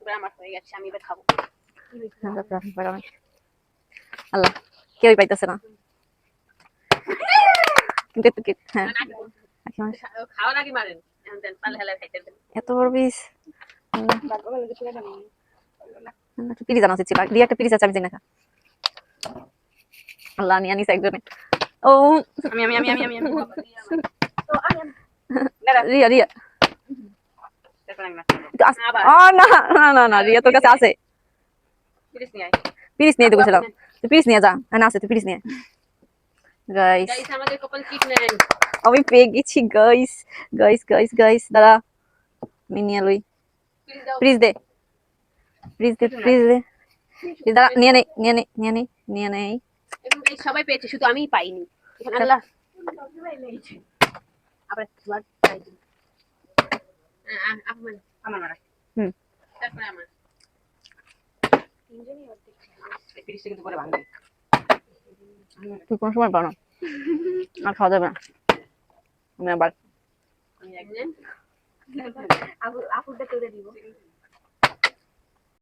এবার আমার হয়ে গেছে, আমি এবার খাবো। আল্লাহ কেউই পাইতেছে না, কিন্তু একটু হ্যাঁ খাওয়ার আগে মারেন, পালে হেলায় খাইতে দেন। এত বড় পিস পিরিজ জানা উচিত ছিল, দিয়ে একটা পিরিজ আছে আমি জানি না। আল্লাহ নিয়ে আনিস একজনে। ও আমি রিয়া রিয়া না না না না, রিয়া তোর কাছে আছে, পিরিজ নিয়ে তো গেছিলাম, তুই পিরিজ নিয়ে যা, না আছে তুই পিরিজ নিয়ে। গাইস আমাদের কপাল কিট নেন, আমি পেয়ে গেছি গাইস গাইস গাইস গাইস, দাঁড়া আমি নিয়ে লই, পিরিজ দে পিরিজ দে পিরিজ দে, দাঁড়া নিয়ে নেই নিয়ে নেই নিয়ে নেই নিয়ে নেই। সবাই পেয়েছে, শুধু আমিই পাইনি। আল্লাহ আবার আমার মারা, তারপরে আমার পিরিজটা কিন্তু পরে ভাঙবে। তুই কোনো সময় পাও না, আর খাওয়া যাবে না। আমি আবার আপুরটা তুলে দিব।